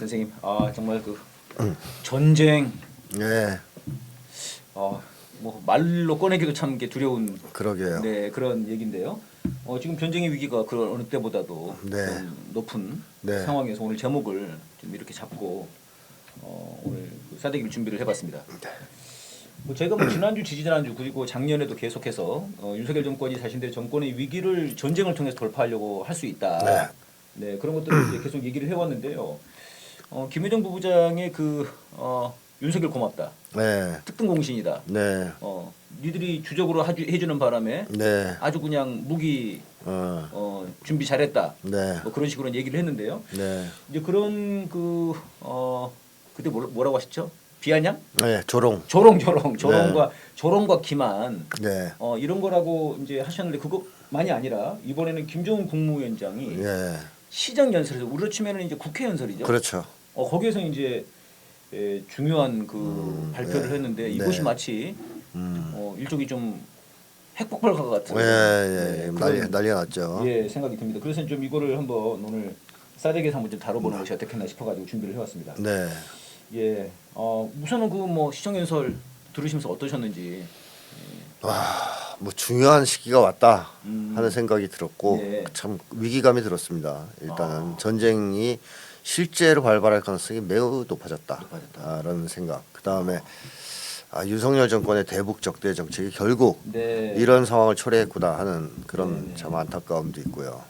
선생님, 정말 그 전쟁, 네, 뭐 말로 꺼내기도 참 이게 두려운 그러게요. 네 그런 얘기인데요. 지금 전쟁의 위기가 그런 어느 때보다도 네. 좀 높은 네. 상황에서 오늘 제목을 좀 이렇게 잡고 오늘 그 싸대기를 준비를 해봤습니다. 제가 뭐 지난주, 지지난주 그리고 작년에도 계속해서 윤석열 정권이 자신들의 정권의 위기를 전쟁을 통해서 돌파하려고 할 수 있다. 네 그런 것들을 이제 계속 얘기를 해왔는데요. 김여정 부부장의 윤석열 고맙다. 네, 특등 공신이다. 네, 니들이 주적으로 해주는 바람에 네, 아주 그냥 무기 어, 준비 잘했다. 네, 뭐 그런 식으로 얘기를 했는데요. 네, 이제 그런 그때 뭐라고 하셨죠? 비아냥? 네, 조롱. 조롱과 기만 네, 이런 거라고 이제 하셨는데 그것만이 아니라 이번에는 김정은 국무위원장이 네, 시정 연설에서 우리로 치면은 이제 국회 연설이죠. 그렇죠. 거기에서 이제 중요한 발표를 네. 했는데 네. 이것이 마치 일종의 좀 핵폭발과 같은 예, 예, 그런 난리가 났죠. 생각이 듭니다. 그래서 좀 이거를 한번 오늘 싸대기에서 한번 좀 다뤄보는 것이 어떻겠나 싶어가지고 준비를 해왔습니다. 네, 우선은 그 시정 연설 들으시면서 어떠셨는지. 뭐 중요한 시기가 왔다 하는 생각이 들었고 네. 참 위기감이 들었습니다. 일단은 전쟁이 실제로 발발할 가능성이 매우 높아졌다라는 생각. 그 다음에 윤석열 정권의 대북 적대 정책이 결국 네. 이런 상황을 초래했구나 하는 그런 참 안타까움도 있고요.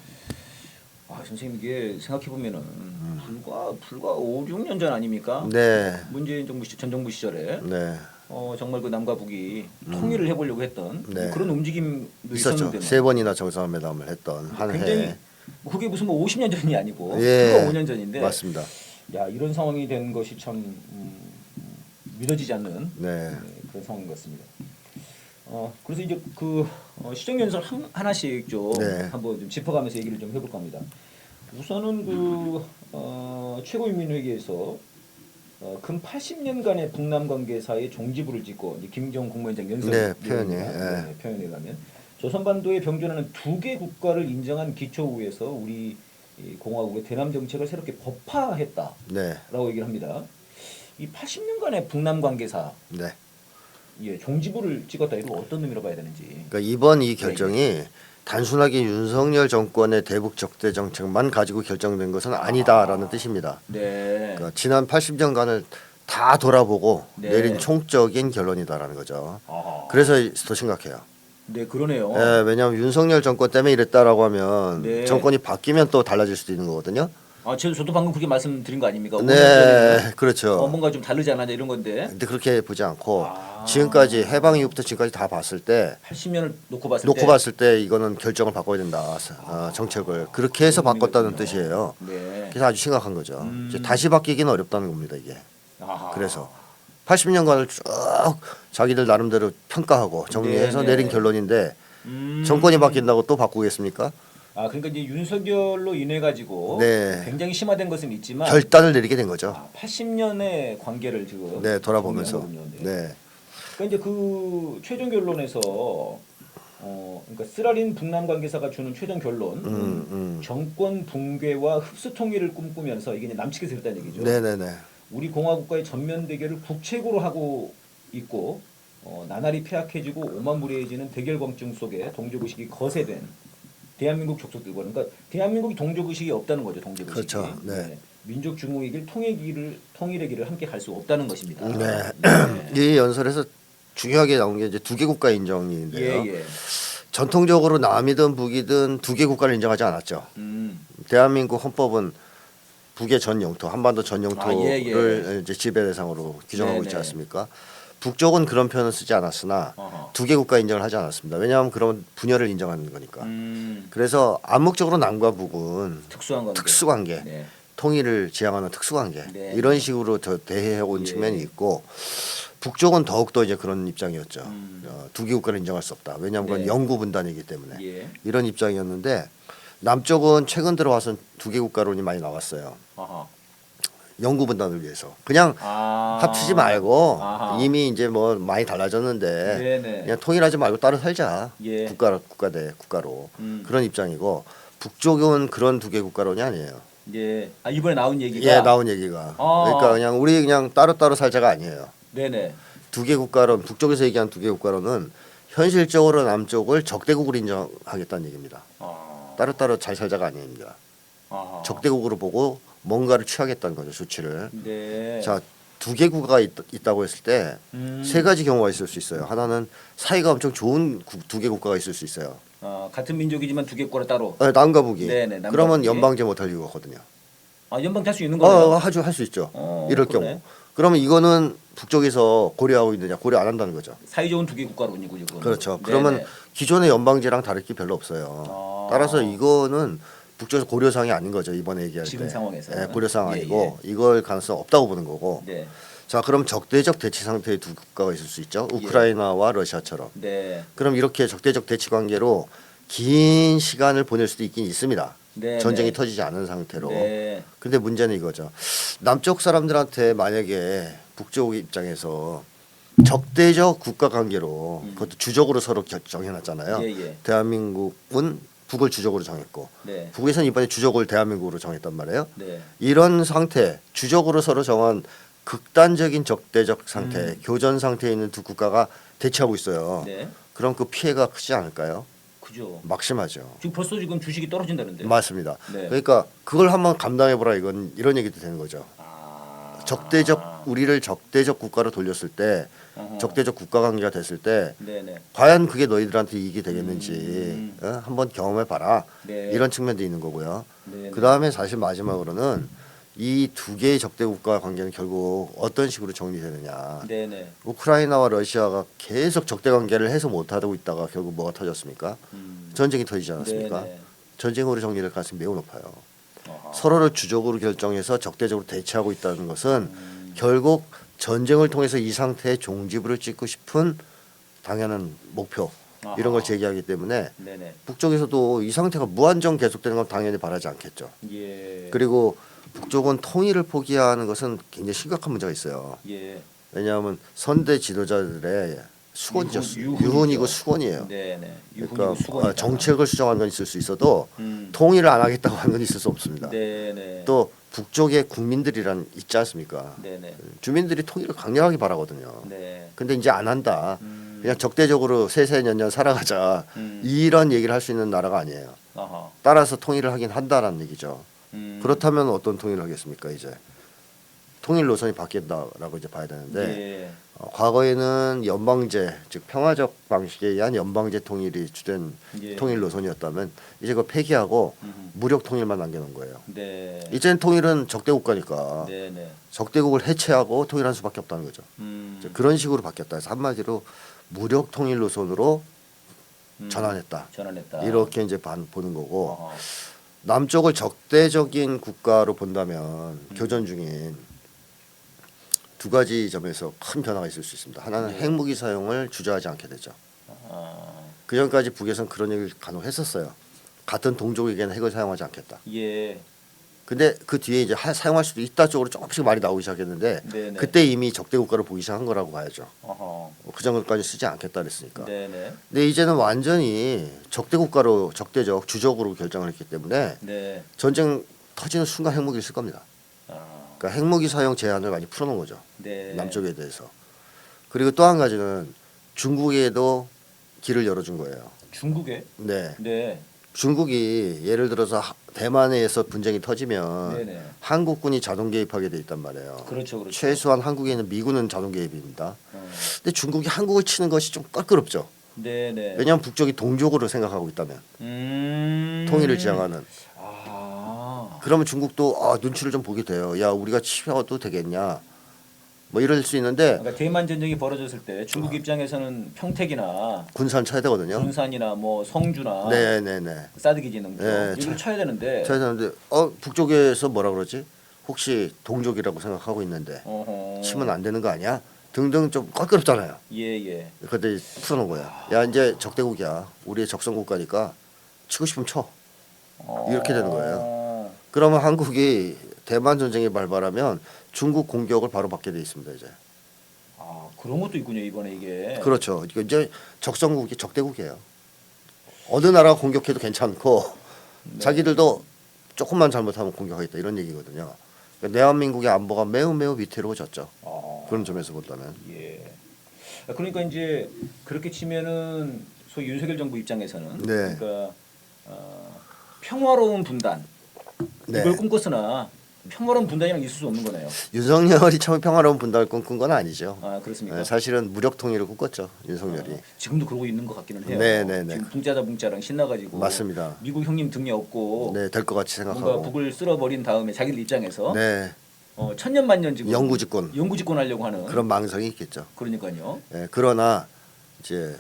선생님 이게 생각해 보면은 불과 5, 6년 전 아닙니까? 네, 문재인 정부 전 정부 시절에 네, 정말 그 남과 북이 통일을 해보려고 했던 네. 그런 움직임도 있었죠. 있었는데 3번이나 정상회담을 했던 한 굉장히 해. 그게 무슨 뭐 50년 전이 아니고 예, 불과 5년 전인데 맞습니다. 야 이런 상황이 된 것이 참 믿어지지 않는 네, 그런 상황인 것 같습니다. 그래서 이제 시정 연설 하나씩 좀 네. 한번 좀 짚어가면서 얘기를 좀 해볼까 합니다. 우선은 최고인민회의에서 근 80년간의 북남 관계사의 종지부를 짓고 이제 김정은 국무위원장 연설 네, 표현이, 표현에 가면 조선반도에 병존하는 두 개 국가를 인정한 기초위에서 우리 이 공화국의 대남 정책을 새롭게 법화했다라고 네, 얘기를 합니다. 이 80년간의 북남 관계사 네. 종지부를 찍었다 이거 어떤 의미로 봐야 되는지. 그러니까 이번 이 결정이 단순하게 윤석열 정권의 대북 적대 정책만 가지고 결정된 것은 아니다라는 뜻입니다. 네. 그러니까 지난 80년간을 다 돌아보고 네. 내린 총적인 결론이다라는 거죠. 아하. 그래서 더 심각해요. 네, 그러네요. 왜냐하면 윤석열 정권 때문에 이랬다라고 하면 네. 정권이 바뀌면 또 달라질 수도 있는 거거든요. 저도 방금 그렇게 말씀드린 거 아닙니까? 네, 그렇죠. 뭔가 좀 다르지 않았냐 이런 건데 근데 그렇게 보지 않고 지금까지 해방 이후부터 지금까지 다 봤을 때 80년을 놓고 봤을 때 이거는 결정을 바꿔야 된다. 정책을 그렇게 해서 그런 바꿨다는 의미가 있군요. 뜻이에요. 네. 그래서 아주 심각한 거죠. 이제 다시 바뀌기는 어렵다는 겁니다. 이게. 아하. 그래서 80년간을 쭉 자기들 나름대로 평가하고 정리해서 네, 내린 네. 결론인데 정권이 바뀐다고 또 바꾸겠습니까? 그러니까 이제 윤석열로 인해 가지고 네. 굉장히 심화된 것은 있지만 결단을 내리게 된 거죠. 80년의 관계를 지금 네, 돌아보면서. 정리하거든요. 네. 그러니까 이제 그 최종 결론에서 그러니까 쓰라린 북남 관계사가 주는 최종 결론 정권 붕괴와 흡수 통일을 꿈꾸면서 이게 이제 남측에서 했다는 얘기죠. 네네네. 우리 공화국과의 전면 대결을 국책으로 하고 있고 나날이 폐악해지고 오만무리해지는 대결광증 속에 동족의식이 거세된 대한민국 족속들과 그러니까 대한민국이 동족의식이 없다는 거죠. 동족의식이. 그렇죠. 네. 민족 중흥의 길, 통일의 길을 함께 갈 수 없다는 것입니다. 네. 네. 이 연설에서 중요하게 나온 게 이제 두 개 국가 인정인데요. 예. 전통적으로 남이든 북이든 두 개 국가를 인정하지 않았죠. 대한민국 헌법은 북의 전 영토, 한반도 전 영토를 이제 지배 대상으로 규정하고 있지 네네. 않습니까? 북쪽은 그런 표현을 쓰지 않았으나 어허. 두 개 국가 인정을 하지 않았습니다. 왜냐하면 그런 분열을 인정하는 거니까. 음, 그래서 암묵적으로 남과 북은 특수한 관계. 특수관계, 네. 통일을 지향하는 특수관계 네. 이런 식으로 더 대해온 예. 측면이 있고 북쪽은 더욱더 이제 그런 입장이었죠. 두 개 국가를 인정할 수 없다. 왜냐하면 그건 네. 영구 분단이기 때문에 예. 이런 입장이었는데 남쪽은 최근 들어와서 두 개 국가론이 많이 나왔어요. 아하. 영구 분단을 위해서 그냥 합치지 말고 아하. 이미 이제 뭐 많이 달라졌는데 네네. 그냥 통일하지 말고 따로 살자. 예. 국가로 그런 입장이고 북쪽은 그런 두 개 국가론이 아니에요. 예. 아 이번에 나온 얘기가. 예, 나온 얘기가. 그러니까 그냥 우리 그냥 따로따로 살자가 아니에요. 네네. 두 개 국가론, 북쪽에서 얘기한 두 개 국가론은 현실적으로 남쪽을 적대국으로 인정하겠다는 얘기입니다. 따로따로 잘 살자가 아닙니다. 적대국으로 보고 뭔가를 취하겠다는 거죠, 수치를. 네. 자, 두 개 국가가 있다고 했을 때 세 가지 경우가 있을 수 있어요. 하나는 사이가 엄청 좋은 두 개 국가가 있을 수 있어요. 같은 민족이지만 두 개 국가를 따로. 남과 북이. 네네, 남과 그러면 북이. 연방제 못할 이유가 없거든요. 연방 탈 수 있는 거예요? 할 수 있죠. 이럴 그러네. 경우. 그러면 이거는 북쪽에서 고려하고 있느냐, 고려 안 한다는 거죠. 사이좋은 두 개 국가론이고 지금. 그렇죠. 네네. 그러면 기존의 연방제랑 다를 게 별로 없어요. 따라서 이거는 북쪽에서 고려사항이 아닌 거죠. 이번에 얘기할 지금 때. 상황에서. 네, 고려사항 아니고 이걸 가능성 없다고 보는 거고. 네. 자, 그럼 적대적 대치 상태의 두 국가가 있을 수 있죠. 우크라이나와 러시아처럼. 네. 그럼 이렇게 적대적 대치 관계로 긴 시간을 보낼 수도 있긴 있습니다. 네. 전쟁이 터지지 않은 상태로. 네. 근데 문제는 이거죠. 남쪽 사람들한테 만약에 북쪽 입장에서 적대적 국가 관계로 그것도 주적으로 서로 정해놨잖아요. 예. 대한민국은 북을 주적으로 정했고 네. 북에서는 이번에 주적을 대한민국으로 정했단 말이에요. 네. 이런 상태, 주적으로 서로 정한 극단적인 적대적 상태, 교전 상태에 있는 두 국가가 대치하고 있어요. 네. 그럼 그 피해가 크지 않을까요? 그죠. 막심하죠. 지금 벌써 지금 주식이 떨어진다는데. 맞습니다. 네. 그러니까 그걸 한번 감당해보라 이런 얘기도 되는 거죠. 아. 우리를 적대적 국가로 돌렸을 때, 적대적 국가 관계가 됐을 때 네네. 과연 그게 너희들한테 이익이 되겠는지 한번 경험해 봐라. 네. 이런 측면도 있는 거고요. 네네. 그 다음에 사실 마지막으로는 이 두 개의 적대 국가 관계는 결국 어떤 식으로 정리되느냐. 네네. 우크라이나와 러시아가 계속 적대 관계를 해소 못하고 있다가 결국 뭐가 터졌습니까? 전쟁이 터지지 않았습니까? 네네. 전쟁으로 정리될 가능성이 매우 높아요. 아하. 서로를 주적으로 결정해서 적대적으로 대치하고 있다는 것은 결국 전쟁을 통해서 이 상태의 종지부를 찍고 싶은 당연한 목표 이런 걸 제기하기 때문에 네네. 북쪽에서도 이 상태가 무한정 계속되는 건 당연히 바라지 않겠죠. 예. 그리고 북쪽은 통일을 포기하는 것은 굉장히 심각한 문제가 있어요. 예. 왜냐하면 선대 지도자들의 수건이죠. 유훈이죠. 유훈이고 수건이에요. 네네. 그러니까 수건이다. 정책을 수정하는 건 있을 수 있어도 통일을 안 하겠다고 하는 건 있을 수 없습니다. 네네. 또 북쪽의 국민들이란 있지 않습니까? 네네. 주민들이 통일을 강력하게 바라거든요. 네. 근데 이제 안 한다. 그냥 적대적으로 세세년년 살아가자. 이런 얘기를 할 수 있는 나라가 아니에요. 아하. 따라서 통일을 하긴 한다라는 얘기죠. 그렇다면 어떤 통일을 하겠습니까? 이제 통일 노선이 바뀐다라고 이제 봐야 되는데 예. 과거에는 연방제 즉 평화적 방식에 의한 연방제 통일이 주된 예. 통일 노선이었다면 이제 그거 폐기하고 무력 통일만 남겨놓은 거예요. 네. 이제는 통일은 적대 국가니까 네네. 적대국을 해체하고 통일할 수밖에 없다는 거죠. 이제 그런 식으로 바뀌었다 해서 한마디로 무력 통일 노선으로 전환했다. 전환했다. 이렇게 이제 보는 거고 아하. 남쪽을 적대적인 국가로 본다면 교전 중인 두 가지 점에서 큰 변화가 있을 수 있습니다. 하나는 핵무기 사용을 주저하지 않게 되죠. 아. 그 전까지 북에서는 그런 얘기를 간혹 했었어요. 같은 동족에게는 핵을 사용하지 않겠다. 예. 근데 그 뒤에 이제 사용할 수도 있다 쪽으로 조금씩 말이 나오기 시작했는데 네네. 그때 이미 적대 국가를 보기 시작한 거라고 봐야죠. 아하. 그 전까지 쓰지 않겠다 그랬으니까. 네네. 근데 이제는 완전히 적대 국가로 적대적 주적으로 결정을 했기 때문에 네. 전쟁 터지는 순간 핵무기를 쓸 겁니다. 아. 그러니까 핵무기 사용 제한을 많이 풀어놓은 거죠. 네. 남쪽에 대해서. 그리고 또 한 가지는 중국에도 길을 열어준 거예요. 중국에? 네. 네. 중국이 예를 들어서 대만에서 분쟁이 터지면 네네. 한국군이 자동 개입하게 돼 있단 말이에요. 그렇죠, 그렇죠. 최소한 한국에 있는 미군은 자동 개입입니다. 근데 중국이 한국을 치는 것이 좀 껄끄럽죠. 네네. 왜냐하면 북쪽이 동족으로 생각하고 있다면 통일을 지향하는. 아. 그러면 중국도 눈치를 좀 보게 돼요. 야 우리가 치워도 되겠냐. 뭐 이럴 수 있는데 그러니까 대만 전쟁이 벌어졌을 때 중국 입장에서는 평택이나 군산 쳐야 되거든요. 군산이나 뭐 성주나 네네네. 사드기 지는 거 네, 이걸 쳐야 되는데. 쳐야 되는데 북쪽에서 뭐라 그러지? 혹시 동족이라고 생각하고 있는데 어허. 치면 안 되는 거 아니야? 등등 좀 껄끄럽잖아요. 예예. 그때 풀어놓은 거야. 야 이제 적대국이야. 우리의 적성 국가니까 치고 싶으면 쳐. 이렇게 되는 거예요. 그러면 한국이 대만 전쟁이 발발하면 중국 공격을 바로 받게 돼 있습니다. 이제. 아 그런 것도 있군요 이번에 이게. 그렇죠. 이제 적성국이 적대국이에요. 어느 나라가 공격해도 괜찮고 자기들도 조금만 잘못하면 공격하겠다 이런 얘기거든요. 그러니까 대한민국의 안보가 매우 매우 위태로워졌죠. 그런 점에서 본다면. 예. 그러니까 이제 그렇게 치면은 소위 윤석열 정부 입장에서는 네. 그러니까 평화로운 분단 네. 이걸 꿈꿨으나 평화로운 분단이랑 있을 수 없는 거네요. 윤석열이 처음 평화로운 분단을 꿈꾼 건 아니죠. 아 그렇습니까? 네, 사실은 무력 통일을 꿈꿨죠 윤석열이. 지금도 그러고 있는 것 같기는 해요. 네네네. 지금 붕짜다 붕짜랑 신나가지고 맞습니다. 미국 형님 등에 업고 네, 될 것 같이 뭔가 생각하고. 북을 쓸어버린 다음에 자기들 입장에서 네, 천년만년 지금 영구집권 영구집권하려고 하는 그런 망상이 있겠죠. 그러니까요. 네, 그러나 이제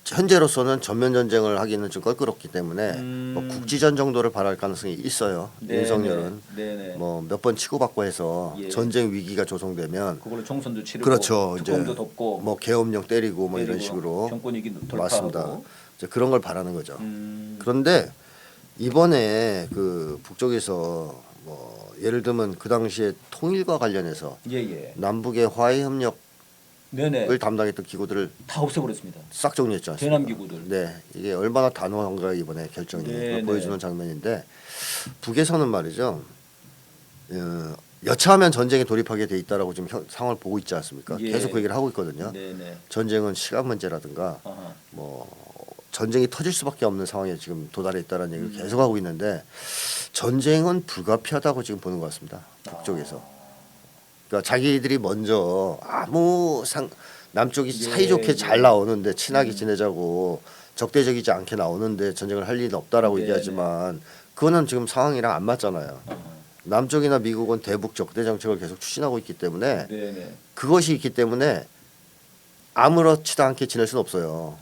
현재로서는 전면 전쟁을 하기는 좀 껄끄럽기 때문에 뭐 국지전 정도를 바랄 가능성이 있어요. 네네. 윤석열은 네네. 뭐 몇 번 치고받고 해서 예. 전쟁 위기가 조성되면 그걸로 총선도 치르고 그렇죠. 특검도 이제 덮고 뭐 계엄령 때리고 뭐 이런 때리고 식으로 정권 위기 돌파하고 맞습니다. 이제 그런 걸 바라는 거죠. 음, 그런데 이번에 그 북쪽에서 뭐 예를 들면 그 당시에 통일과 관련해서 예예. 남북의 화해 협력을 네네. 담당했던 기구들을 다 없애버렸습니다. 싹 정리했지 않습니까? 대남 기구들. 네, 이게 얼마나 단호한가 이번에 결정이 네, 그걸 네. 보여주는 장면인데 북에서는 말이죠. 여차하면 전쟁에 돌입하게 돼 있다라고 지금 상황을 보고 있지 않습니까? 예. 계속 그 얘기를 하고 있거든요. 네네. 전쟁은 시간 문제라든가 아하. 뭐 전쟁이 터질 수밖에 없는 상황에 지금 도달해 있다는 얘기를 계속 하고 있는데 전쟁은 불가피하다고 지금 보는 것 같습니다. 북쪽에서. 그러니까 자기들이 먼저 남쪽이 예, 사이좋게 예. 잘 나오는데 친하게 지내자고 적대적이지 않게 나오는데 전쟁을 할 일은 없다라고 네, 얘기하지만 그거는 지금 상황이랑 안 맞잖아요. 아하. 남쪽이나 미국은 대북 적대 정책을 계속 추진하고 있기 때문에 네네. 그것이 있기 때문에 아무렇지도 않게 지낼 수는 없어요.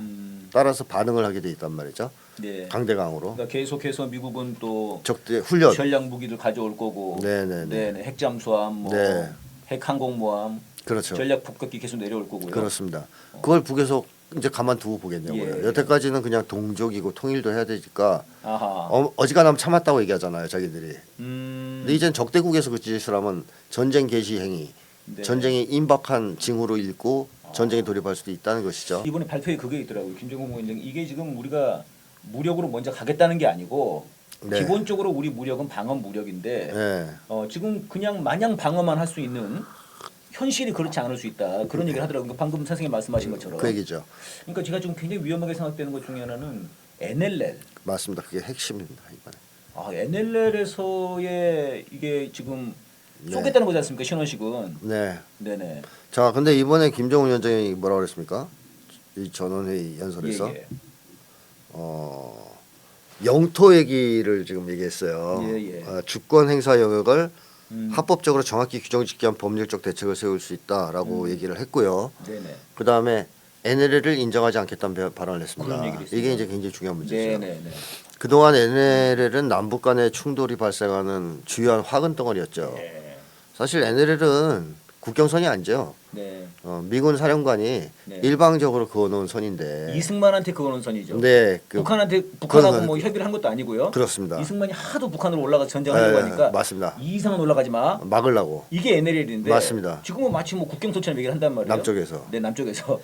따라서 반응을 하게 돼 있단 말이죠. 네. 강대강으로 그러니까 계속해서 미국은 또 적대 훈련. 전략 무기들 가져올 거고. 네네네. 네네. 핵잠수함, 뭐 네. 핵항공모함, 그렇죠. 전략 폭격기 계속 내려올 거고요. 그렇습니다. 그걸 북에서 이제 가만두고 보겠냐고요. 예. 여태까지는 그냥 동족이고 통일도 해야 되니까 아하. 어지간하면 참았다고 얘기하잖아요, 자기들이. 음. 근데 이젠 적대국에서 그 짓을 하면 전쟁 개시 행위, 네. 전쟁이 임박한 징후로 읽고 전쟁에 돌입할 수도 있다는 것이죠. 이번에 발표에 그게 있더라고요. 김정은 위원장 이게 지금 우리가 무력으로 먼저 가겠다는 게 아니고 네. 기본적으로 우리 무력은 방어 무력인데 네. 지금 그냥 마냥 방어만 할 수 있는 현실이 그렇지 않을 수 있다. 그런 얘기를 하더라고요. 그러니까 방금 선생님 말씀하신 것처럼. 그 얘기죠. 그러니까 제가 지금 굉장히 위험하게 생각되는 것 중에 하나는 NLL. 맞습니다. 그게 핵심입니다, 이번에. NLL에서의 이게 지금 네. 쏘겠다는 거지 않습니까? 신원식은. 네. 네네. 자, 근데 이번에 김정은 위원장이 뭐라고 그랬습니까? 이 전원회의 연설에서 예, 예. 영토 얘기를 지금 얘기했어요. 예, 예. 주권 행사 영역을 합법적으로 정확히 규정짓게 한 법률적 대책을 세울 수 있다라고 얘기를 했고요. 네네. 그 다음에 NLL을 인정하지 않겠다는 발언을 했습니다. 그런 얘기를 했습니다. 이게 이제 굉장히 중요한 문제죠. 네네네. 그동안 NLL은 남북 간의 충돌이 발생하는 주요한 화근 덩어리였죠. 네. 사실 NLL은 국경선이 아니죠. 네. 미군 사령관이 네. 일방적으로 그어놓은 선인데. 이승만한테 그거는 선이죠. 네, 북한하고 그건- 뭐 협의를 한 것도 아니고요. 그렇습니다. 이승만이 하도 북한으로 올라가 전쟁하려고 네, 하니까 맞습니다. 이 이상은 올라가지 마. 막으려고 이게 NLL인데 맞습니다. 지금은 마치 뭐 국경선처럼 얘기를 한단 말이에요. 남쪽에서. 네, 남쪽에서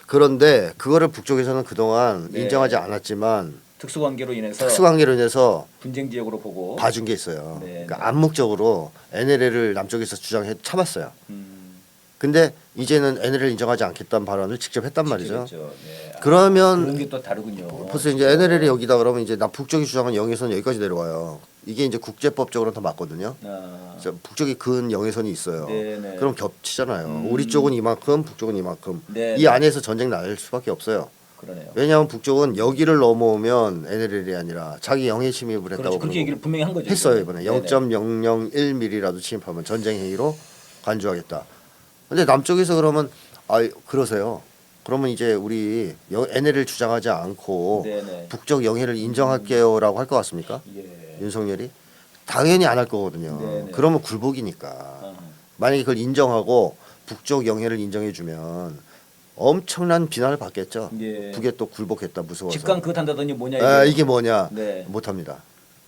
그런데 그거를 북쪽에서는 그동안 네. 인정하지 않았지만 특수관계로 인해서 특수관계로 인해서 분쟁 지역으로 보고 봐준 게 있어요. 네, 그러니까 네. 암묵적으로 NLL을 남쪽에서 주장해 참았어요. 음, 근데 이제는 NLL을 인정하지 않겠다는 발언을 직접 했단 말이죠. 지키겠죠. 네. 그러면 그런 게 또 다르군요. 벌써 이제 NLL이 여기다 그러면 이제 북쪽이 주장한 영해선 여기까지 내려와요. 이게 이제 국제법적으로는 더 맞거든요. 그래서 북쪽이 근 영해선이 있어요. 네네. 그럼 겹치잖아요. 우리 쪽은 이만큼, 북쪽은 이만큼. 네, 이 네. 안에서 전쟁 날 수밖에 없어요. 그러네요. 왜냐하면 북쪽은 여기를 넘어오면 NLL이 아니라 자기 영해 침입을 했다고 그렇죠. 그렇게 그러고 얘기를 분명히 한 거죠. 했어요 이번에. 네네. 0.001mm라도 침입하면 전쟁 행위로 간주하겠다. 근데 남쪽에서 그러면 그러세요. 그러면 이제 우리 NLL 주장하지 않고 네네. 북쪽 영해를 인정할게요라고 할 것 같습니까? 예. 윤석열이 당연히 안 할 거거든요. 네네. 그러면 굴복이니까. 아하. 만약에 그걸 인정하고 북쪽 영해를 인정해주면 엄청난 비난을 받겠죠. 예. 북에 또 굴복했다 무서워서. 직관 그거 단다더니 뭐냐 이게 뭐냐? 네. 못합니다.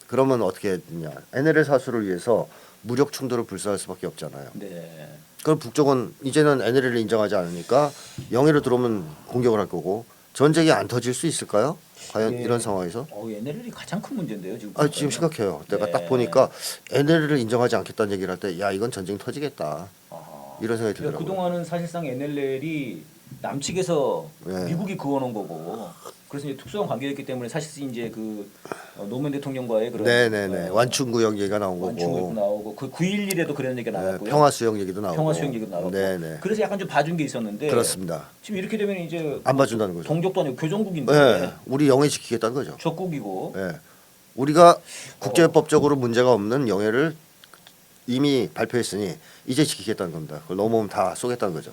그러면 어떻게 했냐? NLL 사수를 위해서 무력 충돌을 불사할 수밖에 없잖아요. 네. 그럼 북쪽은 이제는 NLL을 인정하지 않으니까 영해로 들어오면 공격을 할 거고 전쟁이 안 터질 수 있을까요? 과연 예. 이런 상황에서? NLL이 가장 큰 문제인데요 지금. 지금 보니까요. 심각해요. 내가 네. 딱 보니까 NLL을 인정하지 않겠다는 얘기를 할 때 야 이건 전쟁 터지겠다 아하. 이런 생각이 그러니까 들더라고요. 그동안은 사실상 NLL이 남측에서 네. 미국이 그어놓은 거고, 그래서 이제 특수한 관계였기 때문에 사실 이제 그 노무현 대통령과의 그런 네네네 완충구역 얘기가 나온 완충도 거고 나오고 그 9.11에도 그런 얘기가 나왔고요. 평화수용 얘기도 나오고 평화수용 얘기도 나왔고. 네네 그래서 약간 좀 봐준 게 있었는데 그렇습니다. 지금 이렇게 되면 이제 안 봐준다는 거죠. 동족도 아니고 교정국인데 네, 우리 영해 지키겠다는 거죠. 적국이고. 네. 우리가 국제법적으로 문제가 없는 영해를 이미 발표했으니 이제 지키겠다는 겁니다. 그걸 넘어오면 다 쏘겠다는 거죠.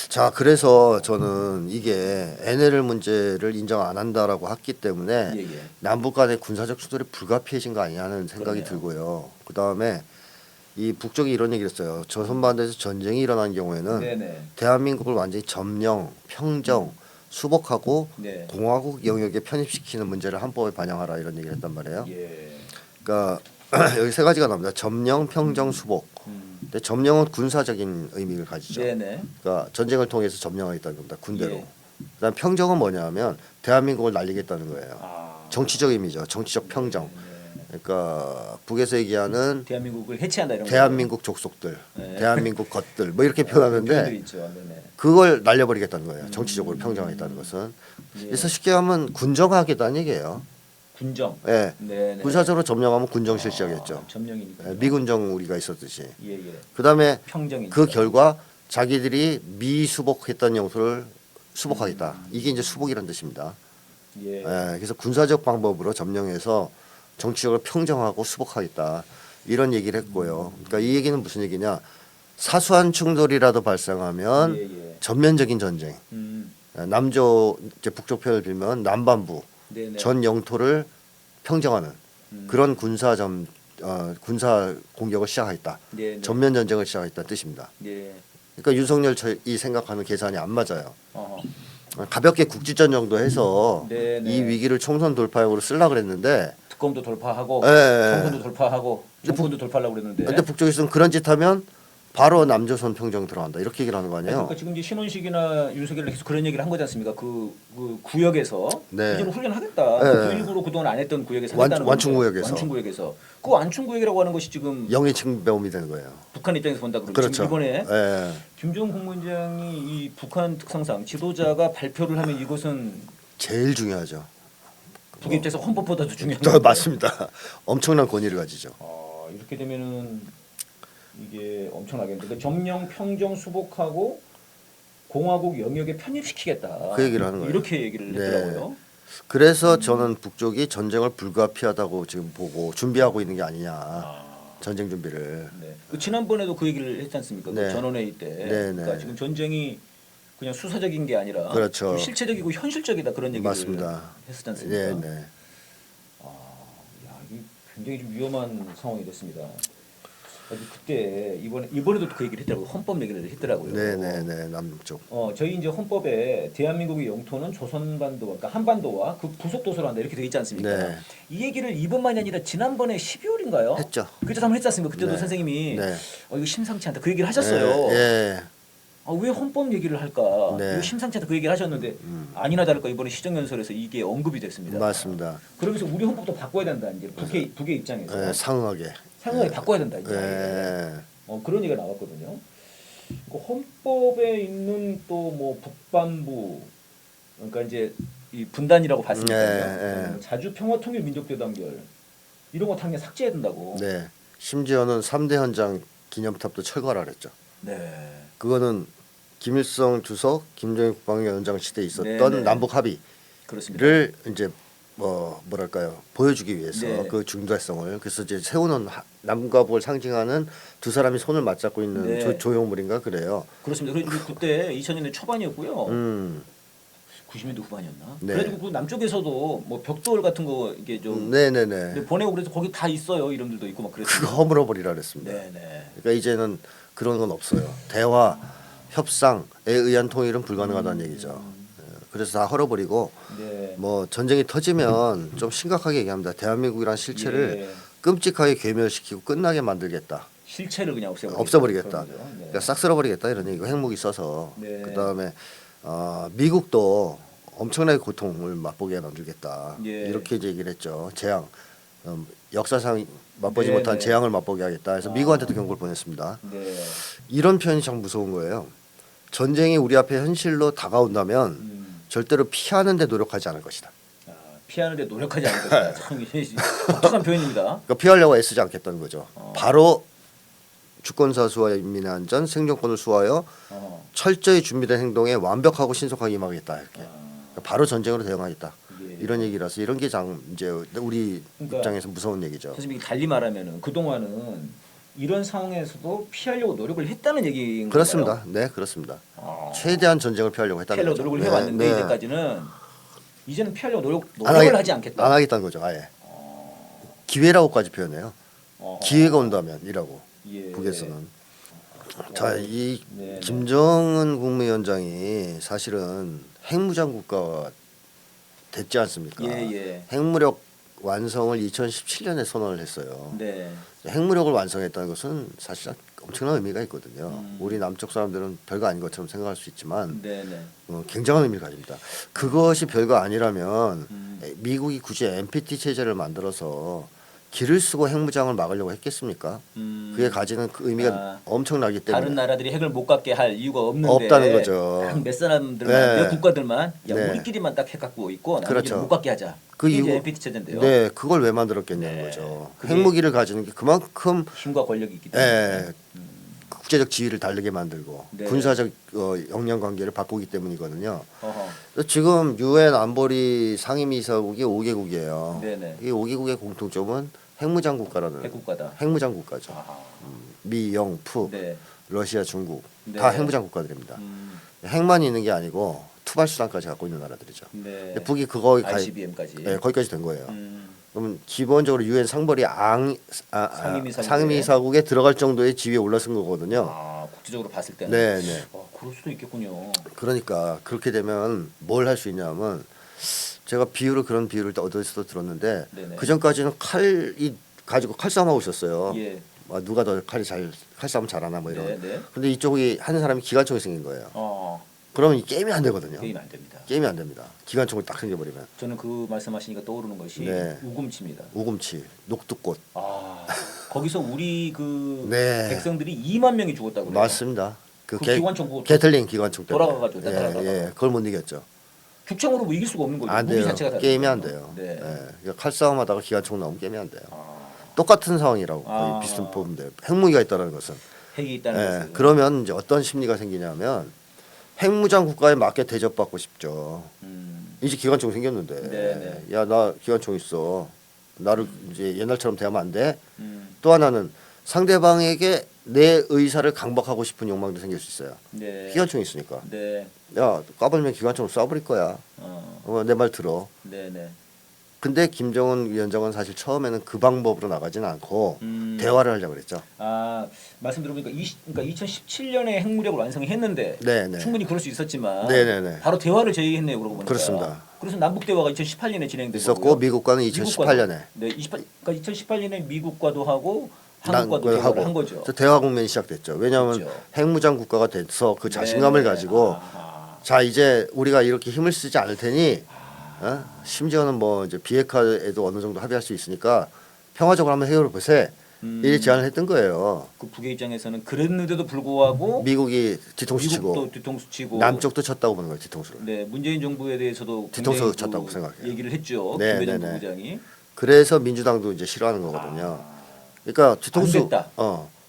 자, 그래서 저는 이게 NLL 문제를 인정 안 한다라고 했기 때문에 예, 예. 남북 간의 군사적 충돌이 불가피해진 거 아니냐는 생각이 그러네요. 들고요. 그 다음에 이 북쪽이 이런 얘기를 했어요. 조선반도에서 전쟁이 일어난 경우에는 네네. 대한민국을 완전히 점령, 평정, 수복하고 네. 공화국 영역에 편입시키는 문제를 헌법에 반영하라 이런 얘기를 했단 말이에요. 예. 그러니까 여기 세 가지가 나옵니다. 점령, 평정, 수복. 근데 점령은 군사적인 의미를 가지죠. 네네. 그러니까 전쟁을 통해서 점령하겠다는 겁니다. 군대로. 예. 그다음 평정은 뭐냐면 대한민국을 날리겠다는 거예요. 아. 정치적 의미죠. 정치적 평정. 네. 그러니까 북에서 얘기하는 대한민국을 해체한다 이런 대한민국 족속들, 네. 대한민국 것들 뭐 이렇게 표현들이 표현하는데 있죠. 네네. 그걸 날려버리겠다는 거예요. 정치적으로 평정하겠다는 것은. 예. 그래서 쉽게 하면 군정하겠다는 얘기예요. 군정. 예. 네네. 군사적으로 점령하면 군정 실시하겠죠. 점령이니까. 예, 미군정 우리가 있었듯이. 예예. 그다음에 평정이니까. 그 결과 자기들이 미수복했던 영토를 수복하겠다. 이게 이제 수복이라는 뜻입니다. 예. 예, 그래서 군사적 방법으로 점령해서 정치적으로 평정하고 수복하겠다. 이런 얘기를 했고요. 그러니까 이 얘기는 무슨 얘기냐? 사소한 충돌이라도 발생하면 예. 전면적인 전쟁. 남조 이제 북쪽 편을 빌면 남반부 네네. 전 영토를 평정하는 그런 군사 공격을 시작하겠다. 네네. 전면 전쟁을 시작하겠다는 뜻입니다. 예. 그러니까 윤석열 이 생각하는 계산이 안 맞아요. 어허. 가볍게 국지전 정도 해서 네네. 이 위기를 총선 돌파용으로 쓰려고 그랬는데 특검도 돌파하고 예. 정권도 돌파하고 정권도 돌파하려고 그랬는데. 근데 북쪽에서는 그런 짓 하면 바로 남조선 평정 들어간다. 이렇게 얘기를 하는 거 아니에요? 그러니까 지금 이제 신원식이나 윤석열이 계속 그런 얘기를 한 거지 않습니까? 그 구역에서 네. 이제는 훈련하겠다. 네. 그 일부러 그동안 안 했던 구역에서 완- 하겠다는 완충구역에서. 완충구역에서. 그 완충구역이라고 하는 것이 지금 영해 징배움이 되는 거예요. 북한 입장에서 본다 그러면 그렇죠. 지금 이번에 예. 김정은 국무위원장이 이 북한 특성상 지도자가 발표를 하면 이것은 제일 중요하죠. 북 입장에서 헌법보다도 중요한 또 건데. 맞습니다. 엄청난 권위를 가지죠. 이렇게 되면은 이게 엄청나겠는데 그 점령, 평정, 수복하고 공화국 영역에 편입시키겠다. 그 얘기를 하는 거예요. 이렇게 얘기를 네. 했더라고요. 그래서 저는 북쪽이 전쟁을 불가피하다고 지금 보고 준비하고 있는 게 아니냐. 전쟁 준비를. 네. 그 지난번에도 그 얘기를 했지 않습니까? 그 네. 전원회의 때. 네, 그러니까 네. 지금 전쟁이 그냥 수사적인 게 아니라 그렇죠. 좀 실체적이고 현실적이다 그런 얘기를 맞습니다. 했었지 않습니까? 네, 네. 야, 이게 굉장히 좀 위험한 상황이 됐습니다. 그때 이번에도 그 얘기를 했더라고요. 헌법 얘기를 했더라고요. 네, 네, 네. 남쪽. 저희 이제 헌법에 대한민국의 영토는 조선반도, 그러니까 한반도와 그 부속 도서로 한다 이렇게 돼 있지 않습니까? 네. 이 얘기를 이번만이 아니라 지난번에 12월인가요? 했죠. 그때 한번 했지 않습니까? 그때도 네. 선생님이 네. 이거 심상치 않다 그 얘기를 하셨어요. 예. 왜 헌법 얘기를 할까? 네. 이거 심상치 않다 그 얘기를 하셨는데 아니나 다를까 이번에 시정연설에서 이게 언급이 됐습니다. 맞습니다. 그러면서 우리 헌법도 바꿔야 된다 이제 북의 입장에서 예, 상하게. 상황을 바꿔야 된다 이제. 예. 그런 얘기가 나왔거든요. 그 헌법에 있는 또 뭐 북반부 그러니까 이제 이 분단이라고 봤으니까요. 자주 평화 통일 민족 대단결 이런 거 당연히 삭제해야 된다고. 네. 심지어는 3대 현장 기념탑도 철거하라 그랬죠. 네. 그거는 김일성 주석, 김정일 국방위원장 시대에 있었던 네, 네. 남북 합의를 그렇습니다. 이제 뭐랄까요 보여주기 위해서 네. 그 중대성을 그래서 이제 세우는 남과 북을 상징하는 두 사람이 손을 맞잡고 있는 네. 조형물인가 그래요. 그렇습니다. 그래서 그때 2000년대 초반이었고요. 90년대 후반이었나? 네. 그래가지고 그 남쪽에서도 뭐 벽돌 같은 거 이게 좀 네네네. 보내고 그래서 거기 다 있어요. 이름들도 있고 막 그랬어요. 그거 허물어버리라 그랬습니다. 네네. 그러니까 이제는 그런 건 없어요. 대화, 협상에 의한 통일은 불가능하다는 얘기죠. 그래서 다 헐어버리고 네. 뭐 전쟁이 터지면 좀 심각하게 얘기합니다. 대한민국이란 실체를 예. 끔찍하게 괴멸시키고 끝나게 만들겠다. 실체를 그냥 없애버리겠다. 그런 거죠. 네. 그러니까 싹 쓸어버리겠다 이런 얘기고 핵무기 써서 네. 그다음에 미국도 엄청나게 고통을 맛보게 만들겠다. 예. 이렇게 이제 얘기를 했죠. 재앙, 역사상 맛보지 네, 못한 네. 재앙을 맛보게 하겠다. 그래서 아. 미국한테도 경고를 보냈습니다. 네. 이런 표현이 참 무서운 거예요. 전쟁이 우리 앞에 현실로 다가온다면 절대로 피하는 데 노력하지 않을 것이다. 아, 피하는데 노력하지 않을 것이다. 참 독특한 표현입니다. 그러니까 피하려고 애쓰지 않겠다는 거죠. 어. 바로 주권사 수호와 인민의 안전, 생존권을 수호하여 어. 철저히 준비된 행동에 완벽하고 신속하게 임하겠다. 이렇게 아, 그러니까 바로 전쟁으로 대응하겠다. 예. 이런 얘기라서 이런 게 장 이제 우리 그러니까 입장에서 무서운 얘기죠. 선생님이 달리 말하면은 그 동안은 이런 상황에서도 피하려고 노력을 했다는 얘기인 그렇습니다. 건가요? 네, 그렇습니다. 아, 최대한 전쟁을 피하려고 했다는 피하려고 거죠. 노력을 네, 해왔는데 네. 이제까지는 이제는 피하려고 안 노력을 하지 않겠다. 안 하겠다는 거죠. 아예 기회라고까지 표현해요. 어. 기회가 온다면이라고 예. 북에서는. 자, 이 네, 네. 김정은 국무위원장이 사실은 핵무장 국가가 됐지 않습니까? 예, 예. 핵무력 완성을 2017년에 선언을 했어요. 네. 핵무력을 완성했다는 것은 사실 엄청난 의미가 있거든요. 음. 우리 남쪽 사람들은 별거 아닌 것처럼 생각할 수 있지만 네, 네. 굉장한 의미를 가집니다. 그것이 별거 아니라면 음. 미국이 굳이 NPT 체제를 만들어서 길을 쓰고 핵무장을 막으려고 했겠습니까? 그게 가지는 그 의미가 아, 엄청나기 때문에 다른 나라들이 핵을 못 갖게 할 이유가 없는데 없다는 거죠. 딱 몇 사람들만 네. 몇 국가들만 야 네. 우리끼리만 딱 핵 갖고 있고 나머지는 그렇죠. 못 갖게 하자. 그 이게 이제 이유- NPT 체제인데요. 네, 그걸 왜 만들었겠냐는 네. 거죠. 그게- 핵무기를 가지는 게 그만큼 힘과 권력이 있기 때문에. 예, 국제적 지위를 다르게 만들고 네. 군사적 역량 관계를 바꾸기 때문이거든요. 어허. 지금 유엔 안보리 상임이사국이 5개국이에요. 네네. 이 5개국의 공통점은 핵무장 국가라는 핵국가다. 핵무장 국가죠. 아, 미, 영, 북, 네. 러시아, 중국 네. 다 핵무장 국가들입니다. 핵만 있는 게 아니고 투발 수단까지 갖고 있는 나라들이죠. 네. 근데 북이 그거 ICBM까지. 예, 거기까지 된 거예요. 음, 그럼 기본적으로 유엔 상벌이 상임이사국에. 상임이사국에 들어갈 정도의 지위에 올라선 거거든요. 아, 국제적으로 봤을 때는. 네, 네. 그럴 수도 있겠군요. 그러니까 그렇게 되면 뭘 할 수 있냐면 제가 그런 비유를 어디서도 들었는데 네네. 그 전까지는 칼이 가지고 칼싸움하고 있었어요. 예. 누가 더 칼싸움 잘하나 뭐 이런. 네, 네. 근데 이쪽이 하는 사람이 기관총이 생긴 거예요. 그러면 이 게임이 안 되거든요. 게임 안 됩니다. 게임이 안 됩니다. 기관총을 딱 생겨버리면 저는 그 말씀하시니까 떠오르는 것이 네. 우금치입니다. 우금치, 녹두꽃. 아, 거기서 우리 그 네. 백성들이 2만 명이 죽었다고 그래요. 맞습니다. 그 기관총 그거 게틀링 기관총 때문에 돌아가가지고 다 돌아가다가. 예, 그걸 못 이겼죠. 죽창으로 뭐 이길 수가 없는 거죠. 안 무기 돼요. 자체가 다르니까. 게임이 안 돼요. 네. 그러니까 칼싸움하다가 기관총 나오면 게임이 안 돼요. 아, 똑같은 상황이라고 거의 아. 비슷한 보면 돼요. 핵무기가 있다는 것은. 핵이 있다는 예, 것은. 그러면 이제 어떤 심리가 생기냐면 핵무장 국가에 맞게 대접받고 싶죠. 이제 기관총 생겼는데, 네, 야 나 기관총 있어. 나를 이제 옛날처럼 대하면 안 돼. 음, 또 하나는 상대방에게 내 의사를 강박하고 싶은 욕망도 생길 수 있어요. 네. 기관총이 있으니까. 네. 야 까불면 기관총으로 쏴버릴 거야. 내 말 들어. 네, 네. 근데 김정은 위원장은 사실 처음에는 그 방법으로 나가지는 않고 대화를 하려고 그랬죠. 아, 말씀 들어보니까 그러니까 2017년에 핵무력을 완성했는데 네, 네. 충분히 그럴 수 있었지만 네, 네, 네. 바로 대화를 제의했네요. 그러고 보니까. 그렇습니다. 그래서 남북 대화가 2018년에 진행된 있었고 거고요. 미국과는 2018년에 네, 2018년에 미국과도 하고 한국과도 대화를 한 거죠. 그래서 대화 국면이 시작됐죠. 왜냐하면 그렇죠. 핵무장 국가가 돼서 그 자신감을 네, 네. 가지고 아하. 자 이제 우리가 이렇게 힘을 쓰지 않을 테니 심지어는 뭐 이제 비핵화에도 어느 정도 합의할 수 있으니까 평화적으로 한번 해결해 보세. 이 제안을 했던 거예요. 그 북의 입장에서는 그랬는데도 불구하고 미국이 뒤통수 치고 미국도 뒤통수 치고 남쪽도 쳤다고 보는 거예요. 뒤통수를. 네, 문재인 정부에 대해서도 뒤통수 굉장히 쳤다고 그 생각해요. 얘기를 했죠. 네, 김대중 네, 네. 부부장이. 그래서 민주당도 이제 싫어하는 거거든요. 그러니까 뒤통수. 안 됐다.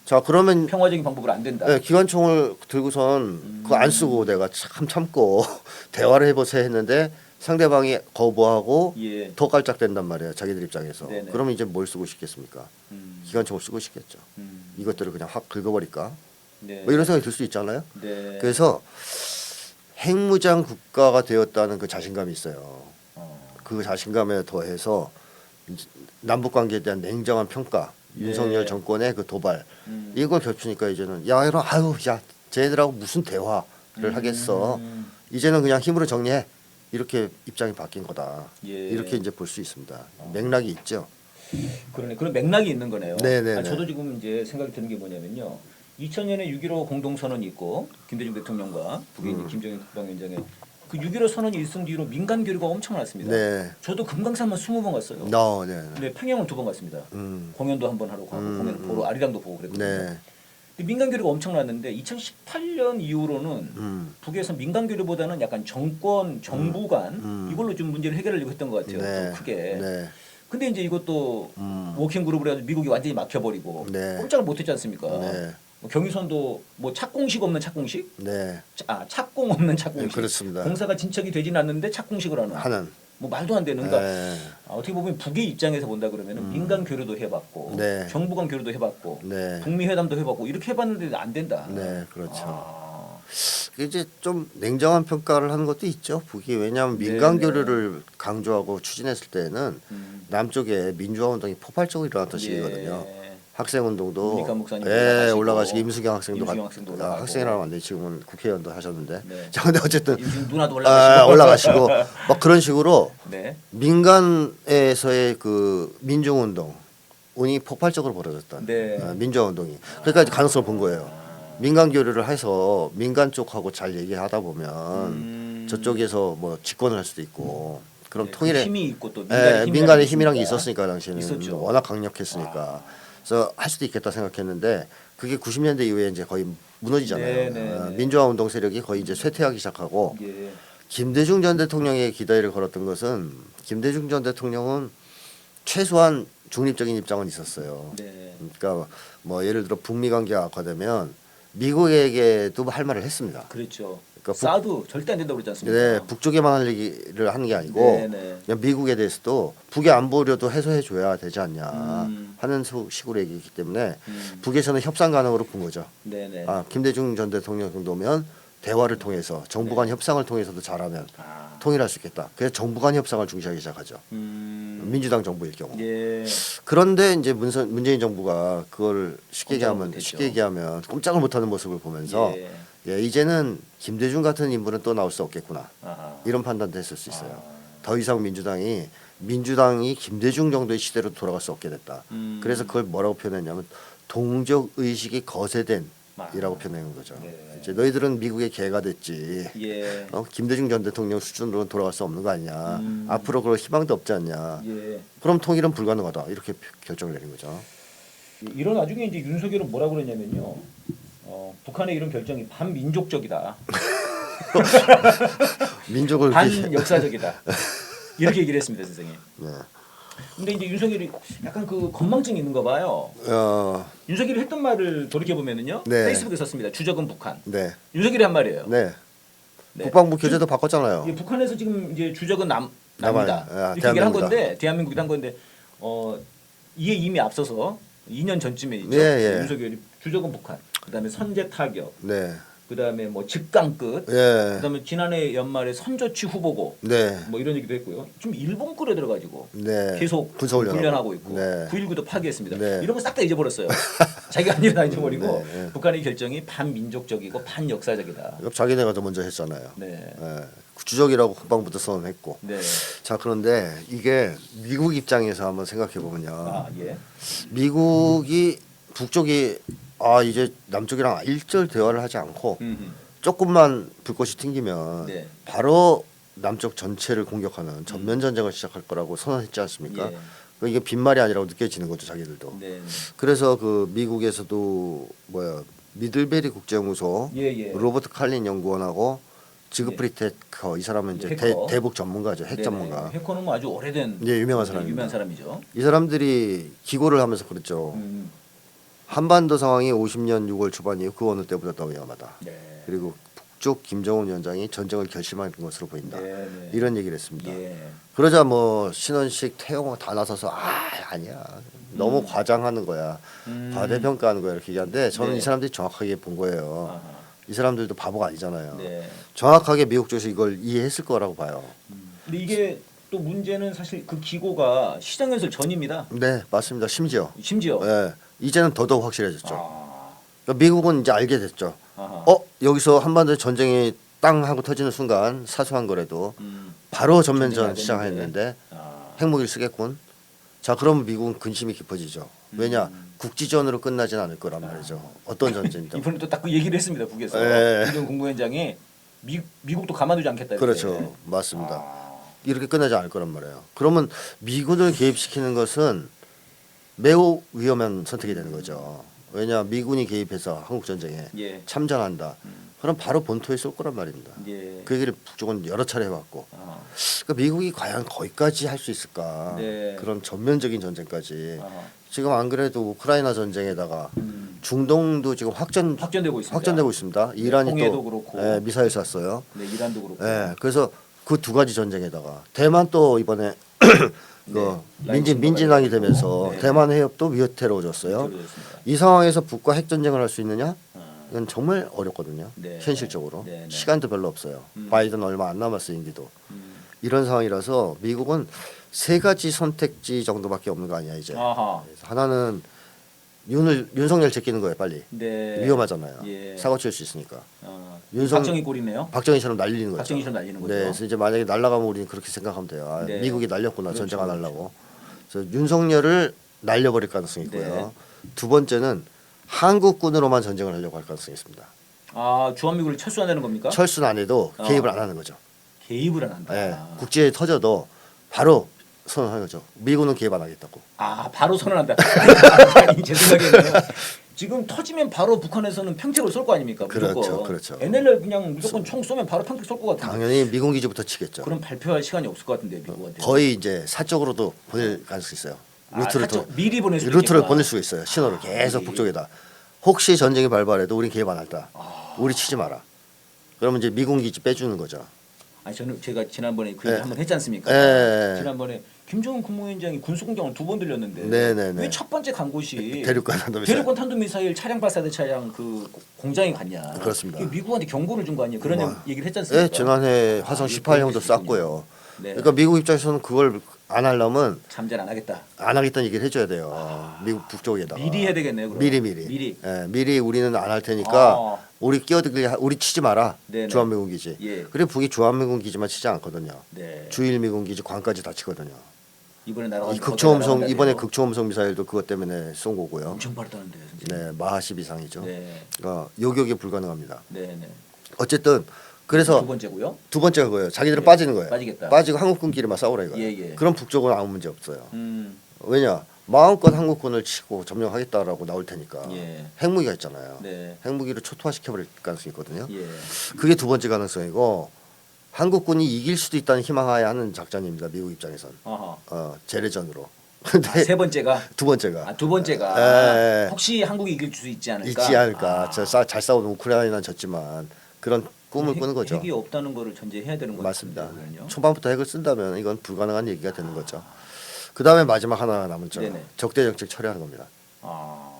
자 그러면 평화적인 방법으로 안 된다. 네, 기관총을 들고선 그거 안 쓰고 내가 참고 대화를 해보세 했는데 상대방이 거부하고 예. 더 깔짝댄단 말이에요. 자기들 입장에서. 네네. 그러면 이제 뭘 쓰고 싶겠습니까? 기관총을 쓰고 싶겠죠. 이것들을 그냥 확 긁어버릴까? 네. 뭐 이런 생각이 들 수 있잖아요. 네. 그래서 핵무장 국가가 되었다는 그 자신감이 있어요. 그 자신감에 더해서 이제 남북 관계에 대한 냉정한 평가, 윤석열 네. 정권의 그 도발 이걸 겹치니까 이제는 야 이런 야 쟤네들하고 무슨 대화를 하겠어. 이제는 그냥 힘으로 정리해. 이렇게 입장이 바뀐 거다. 예. 이렇게 이제 볼 수 있습니다. 맥락이 있죠. 그러네. 그런 맥락이 있는 거네요. 네네네. 저도 지금 이제 생각이 드는 게 뭐냐면요. 2000년에 6.15 공동선언이 있고 김대중 대통령과 북의 이제 김정일 국방위원장의 그 6.15 선언 일승 뒤로 민간 교류가 엄청 많았습니다. 네. 저도 금강산만 20번 갔어요. 네. 네, 평양은 2번 갔습니다. 공연도 한 번 하러 가고 공연 보러 아리랑도 보고 그랬거든요. 네. 근데 민간 교류가 엄청났는데 2018년 이후로는 북에서 민간 교류보다는 약간 정권 정부 간 이걸로 좀 문제를 해결하려고 했던 것 같아요. 네. 좀 크게. 네. 근데 이제 이것도 워킹 그룹을 해가지고 미국이 완전히 막혀버리고 네. 꼼짝을 못했지 않습니까? 네. 뭐 경유선도 뭐 착공식 없는 착공식, 네. 착공 없는 착공식. 네, 그렇습니다. 공사가 진척이 되지는 않는데 착공식을 하는. 뭐 말도 안 되는. 그러니까 네. 어떻게 보면 북의 입장에서 본다 그러면은 민간 교류도 해봤고, 네. 정부 간 교류도 해봤고, 네. 북미 회담도 해봤고 이렇게 해봤는데 안 된다. 네, 그렇죠. 아, 이제 좀 냉정한 평가를 하는 것도 있죠. 북이 왜냐하면 민간 네네. 교류를 강조하고 추진했을 때는 남쪽에 민주화 운동이 폭발적으로 일어났던 시기거든요. 예. 학생 운동도 문익환 목사님 올라가시고 임수경 학생도 올라가고. 학생이라고 하는데 지금은 국회의원도 하셨는데 네. 자 근데 어쨌든 임수경 누나도 올라가시고. 올라가시고 막 그런 식으로 네. 민간에서의 그 민중 운동이 폭발적으로 벌어졌던 네. 민주화 운동이 그러니까 이제 가능성을 본 거예요. 민간 교류를 해서 민간 쪽하고 잘 얘기하다 보면 저쪽에서 뭐 집권을 할 수도 있고 그럼 네, 그 통일에 힘이 있고 또 민간의 힘이란 게 있었으니까 당시에는 있었죠. 워낙 강력했으니까 그래서 할 수도 있겠다 생각했는데 그게 90년대 이후에 이제 거의 무너지잖아요. 네, 네, 네. 민주화 운동 세력이 거의 이제 쇠퇴하기 시작하고 예. 김대중 전 대통령의 기대를 걸었던 것은 김대중 전 대통령은 최소한 중립적인 입장은 있었어요. 네. 그러니까 뭐 예를 들어 북미 관계가 악화되면 미국에게도 할 말을 했습니다. 그렇죠. 그러니까 사드 절대 안 된다고 그러지 않습니까? 네, 북쪽에만 할 얘기를 하는 게 아니고 네, 네. 그냥 미국에 대해서도 북의 안보 우려도 해소해 줘야 되지 않냐 하는 식으로 얘기했기 때문에 북에서는 협상 가능으로 본 거죠. 네, 네. 김대중 전 대통령 정도면 대화를 통해서 정부 간 협상을 통해서도 잘하면 통일할 수 있겠다. 그래서 정부 간 협상을 중시하기 시작하죠. 민주당 정부일 경우. 예. 그런데 이제 문재인 정부가 그걸 쉽게 못했죠. 얘기하면 꼼짝을 못하는 모습을 보면서 예. 이제는 김대중 같은 인물은 또 나올 수 없겠구나. 아하. 이런 판단도 했을 수 있어요. 더 이상 민주당이 김대중 정도의 시대로 돌아갈 수 없게 됐다. 그래서 그걸 뭐라고 표현했냐면 동족 의식이 거세된 이라고 표현한 거죠. 네. 이제 너희들은 미국의 개가 됐지. 예. 김대중 전 대통령 수준으로는 돌아갈 수 없는 거 아니냐. 앞으로 그럴 희망도 없지 않냐. 예. 그럼 통일은 불가능하다. 이렇게 결정을 내린 거죠. 이런 나중에 이제 윤석열은 뭐라고 그랬냐면요. 북한의 이런 결정이 반민족적이다. 민족을 반역사적이다. 이렇게 얘기를 했습니다, 선생님. 네. 근데 이제 윤석열이 약간 그 건망증이 있는가 봐요. 윤석열이 했던 말을 돌이켜 보면은요. 네. 페이스북에 썼습니다. 주적은 북한. 네. 윤석열이 한 말이에요. 네. 네. 국방부 교재도 바꿨잖아요. 예, 북한에서 지금 이제 주적은 남이다. 남아요. 이렇게 얘기를 한 대한민국이다. 건데 대한민국이다 한 건데 이에 이미 앞서서 2년 전쯤에 있죠. 예. 윤석열이 주적은 북한. 그다음에 선제 타격. 네. 그다음에 뭐 직강 끝. 예. 그다음에 지난해 연말에 선조치 후보고. 네. 뭐 이런 얘기도 했고요. 지금 일본 끌어 들어가지고 네. 계속 군사훈련하고. 훈련하고 있고 네. 9.19도 파괴했습니다. 네. 이런 거 싹 다 잊어버렸어요. 자기가 한 일 다 잊어버리고 네. 북한의 결정이 반민족적이고 반역사적이다. 이거 자기네가 더 먼저 했잖아요. 네. 예. 주적이라고 국방부도 선언했고. 네. 자 그런데 이게 미국 입장에서 한번 생각해 보면요. 아 예. 미국이 북쪽이 이제 남쪽이랑 일절 대화를 하지 않고 음흠. 조금만 불꽃이 튕기면 네. 바로 남쪽 전체를 공격하는 전면 전쟁을 시작할 거라고 선언했지 않습니까? 예. 이게 빈말이 아니라고 느껴지는 거죠 자기들도. 네. 그래서 그 미국에서도 미들베리 국제연구소 예. 로버트 칼린 연구원하고 지그프리트 해커 이 사람은 이제 해커. 대북 전문가죠. 핵 네네. 전문가. 해커는 뭐 아주 오래된 유명한 사람입니다. 유명한 사람이죠. 이 사람들이 기고를 하면서 그랬죠. 음. 한반도 상황이 50년 6월 초반 이후 그 어느 때보다 더 위험하다. 네. 그리고 북쪽 김정은 위원장이 전쟁을 결심한 것으로 보인다. 네. 이런 얘기를 했습니다. 예. 그러자 뭐 신원식, 태영호 다 나서서 아니야. 너무 과장하는 거야. 과대평가하는 거야 이렇게 얘기하는데 저는 네. 이 사람들이 정확하게 본 거예요. 아하. 이 사람들도 바보가 아니잖아요. 네. 정확하게 미국 쪽에서 이걸 이해했을 거라고 봐요. 근데 이게 또 문제는 사실 그 기고가 시장연설 전입니다. 네, 맞습니다. 심지어 심지어. 이제는 더더욱 확실해졌죠. 아. 그러니까 미국은 이제 알게 됐죠. 아하. 여기서 한반도 전쟁이 땅 하고 터지는 순간 사소한 거라도 바로 전면전 전쟁이 시작했는데 아. 핵무기를 쓰겠군. 자, 그러면 미국은 근심이 깊어지죠. 왜냐? 국지전으로 끝나진 않을 거란 말이죠. 어떤 전쟁이든. 이번에 또 딱 그 얘기를 했습니다. 북에서 예. 김정 국무위원장이 미국도 가만두지 않겠다. 이렇게. 그렇죠. 맞습니다. 아, 이렇게 끝나지 않을 거란 말이에요. 그러면 미군을 개입시키는 것은 매우 위험한 선택이 되는 거죠. 왜냐 미군이 개입해서 한국 전쟁에 예. 참전한다. 그럼 바로 본토에 쏠 거란 말입니다. 예. 그 얘기를 북쪽은 여러 차례 해왔고, 아, 그러니까 미국이 과연 거기까지 할 수 있을까? 네. 그런 전면적인 전쟁까지. 아, 지금 안 그래도 우크라이나 전쟁에다가 음. 중동도 지금 확전되고 있습니다. 확전되고 있습니다. 이란이 홍해도 또 그렇고. 예, 미사일 쐈어요. 네, 이란도 그렇고. 예, 그래서 그 두 가지 전쟁에다가 대만 또 이번에 그 네. 민진당이 되면서 네. 대만 해협도 위태로워졌어요. 그렇습니다. 이 상황에서 북과 핵 전쟁을 할 수 있느냐? 아, 이건 정말 어렵거든요. 네. 현실적으로 네, 네. 시간도 별로 없어요. 바이든 얼마 안 남았어요, 임기도. 음. 이런 상황이라서 미국은 세 가지 선택지 정도밖에 없는 거 아니야 이제. 아하. 그래서 하나는 윤석열 제끼는 거예요, 빨리. 네. 위험하잖아요. 예. 사고 칠 수 있으니까. 아, 윤석- 박정희 꼴이네요. 박정희처럼 날리는 거죠. 박정희처럼 날리는 거죠. 네, 그래서 이제 만약에 날아가면 우리는 그렇게 생각하면 돼요. 아, 네. 미국이 날렸구나, 그렇죠, 전쟁 안 그렇죠. 하려고. 그래서 윤석열을 날려버릴 가능성이 있고요. 네. 두 번째는 한국군으로만 전쟁을 하려고 할 가능성이 있습니다. 아, 주한미군을 철수한다는 겁니까? 철수는 안 해도 어. 개입을 안 하는 거죠. 개입을 안 한다. 예, 국지에 터져도 바로 선언하는 거죠. 미군은 개입 안 하겠다고. 아, 바로 선언한다. 아니, 제 생각에는 지금 터지면 바로 북한에서는 평택을 쏠 거 아닙니까? 무조건. 그렇죠, 그렇죠. NLL 그냥 무조건 총 쏘면 바로 평택 쏠 것 같은데. 당연히 미군 기지부터 치겠죠. 그럼 발표할 시간이 없을 것 같은데 미국한테. 거의 이제 사적으로도 보낼 가능성이 있어요. 루트를 살짝 미리 보낼 수 루트를 있겠구나. 보낼 수가 있어요. 신호를 계속 미리. 북쪽에다. 혹시 전쟁이 발발해도 우린 개입 안 할다. 아. 우리 치지 마라. 그러면 이제 미군 기지 빼주는 거죠. 아니 저는 제가 지난번에 그 얘기 예. 한번 했지 않습니까? 예. 지난번에 김정은 국무위원장이 군수공장을 2번 들렸는데 네네네. 왜 첫 번째 간 곳이 대륙간 탄도미사일. 대륙간 탄도미사일 차량 발사대 차량 그 공장에 갔냐? 그렇습니다. 이게 미국한테 경고를 준 거 아니에요? 그런 뭐, 얘기를 했지 않습니까? 예, 지난해 화성 아, 18형도 이거 쐈고요. 네. 그러니까 미국 입장에서는 그걸 안 하려면 잠잘 안 하겠다. 안 하겠다는 얘기를 해줘야 돼요. 미국 북쪽에다가. 미리 해야 되겠네요. 그럼. 미리. 미리. 예, 미리 우리는 안 할 테니까 아. 우리 끼어들게 우리 치지 마라. 네네. 주한미군 기지. 예. 그리고 북이 주한미군 기지만 치지 않거든요. 네. 주일미군 기지 관까지 다 치거든요. 이번에 날아가 이 극초음속 이번에 극초음속 미사일도 그것 때문에 쏜 거고요. 엄청 빠르다는데요, 선생님. 네, 마하 10 이상이죠. 네. 그러니까 요격이 불가능합니다. 네, 네. 어쨌든 그래서 두 번째고요. 두 번째가 그거예요. 자기들은 예. 빠지는 거예요. 빠지겠다. 빠지고 한국군끼리만 싸우라 이거예요. 예, 예. 그럼 북쪽은 아무 문제 없어요. 음. 왜냐 마음껏 한국군을 치고 점령하겠다라고 나올 테니까 예. 핵무기가 있잖아요. 네. 핵무기를 초토화시켜버릴 가능성이 있거든요. 예. 그게 두 번째 가능성이고 한국군이 이길 수도 있다는 희망하에 하는 작전입니다. 미국 입장에선 아하. 재래전으로. 아, 근데 세 번째가 두 번째가 두 번째가 예. 혹시 한국이 이길 수 있지 않을까? 있지 않을까. 아. 잘 싸우는 우크라이나는 졌지만 그런 꿈을 꾸는 거죠. 핵이 없다는 거를 전제해야 되는 거죠. 맞습니다. 그러면요. 초반부터 핵을 쓴다면 이건 불가능한 얘기가 되는 거죠. 그 다음에 마지막 하나 남았죠. 네네. 적대 정책 처리하는 겁니다. 아,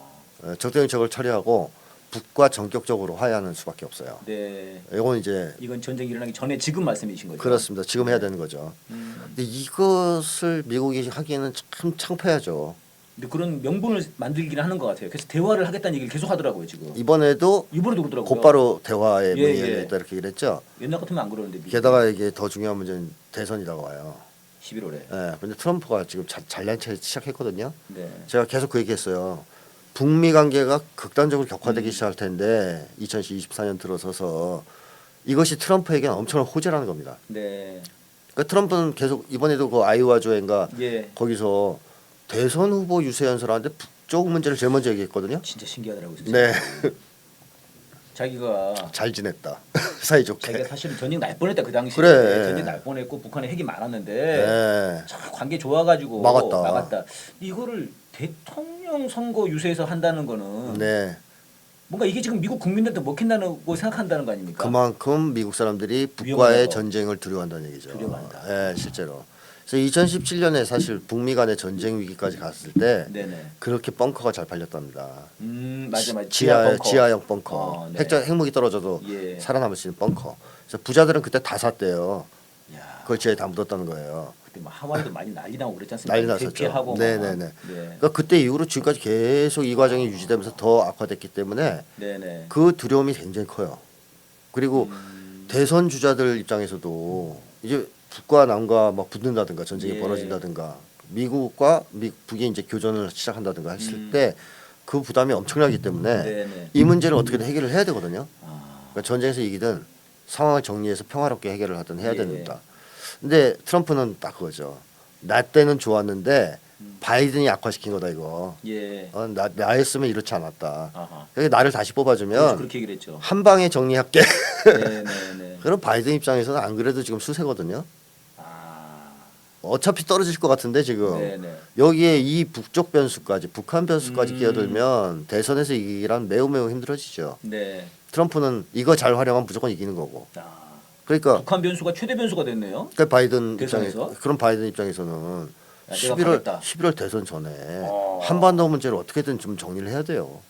적대 정책을 처리하고 북과 전격적으로 화해하는 수밖에 없어요. 네. 이건 이제 이건 전쟁이 일어나기 전에 지금 말씀이신 거죠. 그렇습니다. 지금 해야 되는 거죠. 근데 이것을 미국이 하기에는 참 창피하죠. 근데 그런 명분을 만들기는 하는 것 같아요. 그래서 대화를 하겠다는 얘기를 계속 하더라고요 지금. 이번에도 이번에도 그러더라고요. 곧바로 대화에 예, 문의를 예. 했다 이렇게 얘기를 했죠. 옛날 같으면 안 그러는데. 게다가 이게 더 중요한 문제는 대선이라고 와요. 11월에. 예, 근데 트럼프가 지금 잘난 체 시작했거든요. 네. 제가 계속 그 얘기했어요. 북미 관계가 극단적으로 음. 격화되기 시작할 텐데 2024년 들어서서 이것이 트럼프에게는 엄청난 호재라는 겁니다. 네. 그러니까 트럼프는 계속 이번에도 그 아이오와주인가 예. 거기서 대선 후보 유세 연설하는데 북쪽 문제를 제일 먼저 얘기했거든요. 진짜 신기하더라고요. 네, 자기가 잘 지냈다 사이좋게. 자기가 사실은 전쟁 날 뻔했다 그 당시에. 그래. 전쟁 날 뻔했고 북한에 핵이 많았는데 네. 참 관계 좋아가지고 막았다. 이거를 대통령 선거 유세에서 한다는 거는 네, 뭔가 이게 지금 미국 국민들한테 먹힌다고 생각한다는 거 아닙니까? 그만큼 미국 사람들이 북과의 위험하다고. 전쟁을 두려워한다는 얘기죠. 두려워한다. 네, 실제로. 그래서 2017년에 사실 북미 간의 전쟁 위기까지 갔을 때 네네. 그렇게 벙커가 잘 팔렸답니다. 맞아. 지하형 벙커. 네. 핵무기 떨어져도 예. 살아남을 수 있는 벙커. 그래서 부자들은 그때 다 샀대요. 야, 그걸 지하에 다 묻었다는 거예요. 그때 뭐 하와이도 많이 난리 나고 그랬지 않습니까? 난리 났었죠. 대피하고 막. 네네네. 네. 그러니까 그때 이후로 지금까지 계속 이 과정이 유지되면서 더 악화됐기 때문에 네네. 그 두려움이 굉장히 커요. 그리고 대선 주자들 입장에서도 이제 북과 남과 막 붙는다든가 전쟁이 예. 벌어진다든가 미국과 북이 이제 교전을 시작한다든가 했을 때 그 부담이 엄청나기 때문에 네네. 이 문제를 어떻게든 해결을 해야 되거든요. 아, 그러니까 전쟁에서 이기든 상황을 정리해서 평화롭게 해결을 하든 해야 예. 됩니다. 근데 트럼프는 딱 그거죠. 나 때는 좋았는데 바이든이 악화시킨 거다 이거. 예. 나였으면 이렇지 않았다. 아하. 여기 나를 다시 그렇죠. 뽑아주면 그렇게 얘기를 했죠. 한 방에 정리할게. 네네네. 그럼 바이든 입장에서는 안 그래도 지금 수세거든요. 아. 어차피 떨어질 것 같은데 지금 네네. 여기에 이 북쪽 변수까지 북한 변수까지 음. 끼어들면 대선에서 이기란 매우 힘들어지죠. 네. 트럼프는 이거 잘 활용하면 무조건 이기는 거고. 아. 그러니까 북한 변수가 최대 변수가 됐네요. 그 바이든 대선에서? 입장에 그런 바이든 입장에서는 야, 내가 11월 가겠다. 11월 대선 전에 어. 한반도 문제를 어떻게든 좀 정리를 해야 돼요.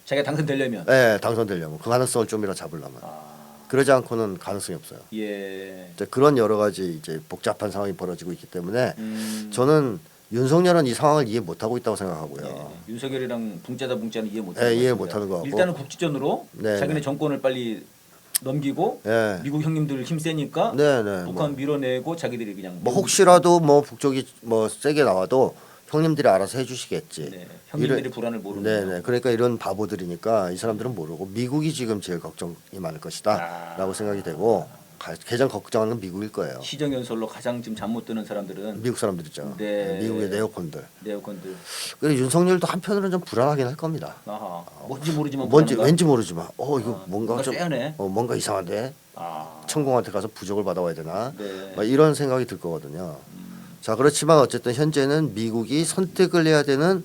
자기가 당선되려면. 네, 당선되려면 그 가능성을 좀이라 잡으려면 아. 그러지 않고는 가능성이 없어요. 예. 이제 그런 여러 가지 이제 복잡한 상황이 벌어지고 있기 때문에 저는 저는 윤석열은 이 상황을 이해 못하고 있다고 생각하고요. 예. 윤석열이랑 붕짜는 이해 못하는 예, 것 이해 같습니다. 못하는 거 같고. 일단은 국지전으로 네, 자기네 네. 정권을 빨리 넘기고 예. 미국 형님들 힘 세니까 네네. 북한 밀어내고 자기들이 그냥 뭐 혹시라도 뭐 북쪽이 뭐 세게 나와도 형님들이 알아서 해주시겠지. 네, 형님들이 이런- 불안을 모르는 네네. 그러니까 이런 바보들이니까 이 사람들은 모르고 미국이 지금 제일 걱정이 많을 것이다라고 생각이 되고 가장 걱정하는 건 미국일 거예요. 시정연설로 가장 지금 잠 못 드는 사람들은 미국 사람들 있잖아. 네. 미국의 네오콘들. 네오컨들. 그래서 윤석열도 한편으로는 좀 불안하긴 할 겁니다. 아하. 뭔지 모르지만 뭔지 불안한가? 왠지 모르지만 이거 아, 뭔가 좀 쎄하네. 뭔가 이상한데 아. 천공한테 가서 부적을 받아와야 되나 네. 막 이런 생각이 들 거거든요. 자 그렇지만 어쨌든 현재는 미국이 선택을 해야 되는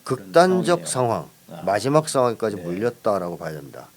극단적 상황이네요. 상황 아. 마지막 상황까지 네. 몰렸다라고 봐야 됩니다.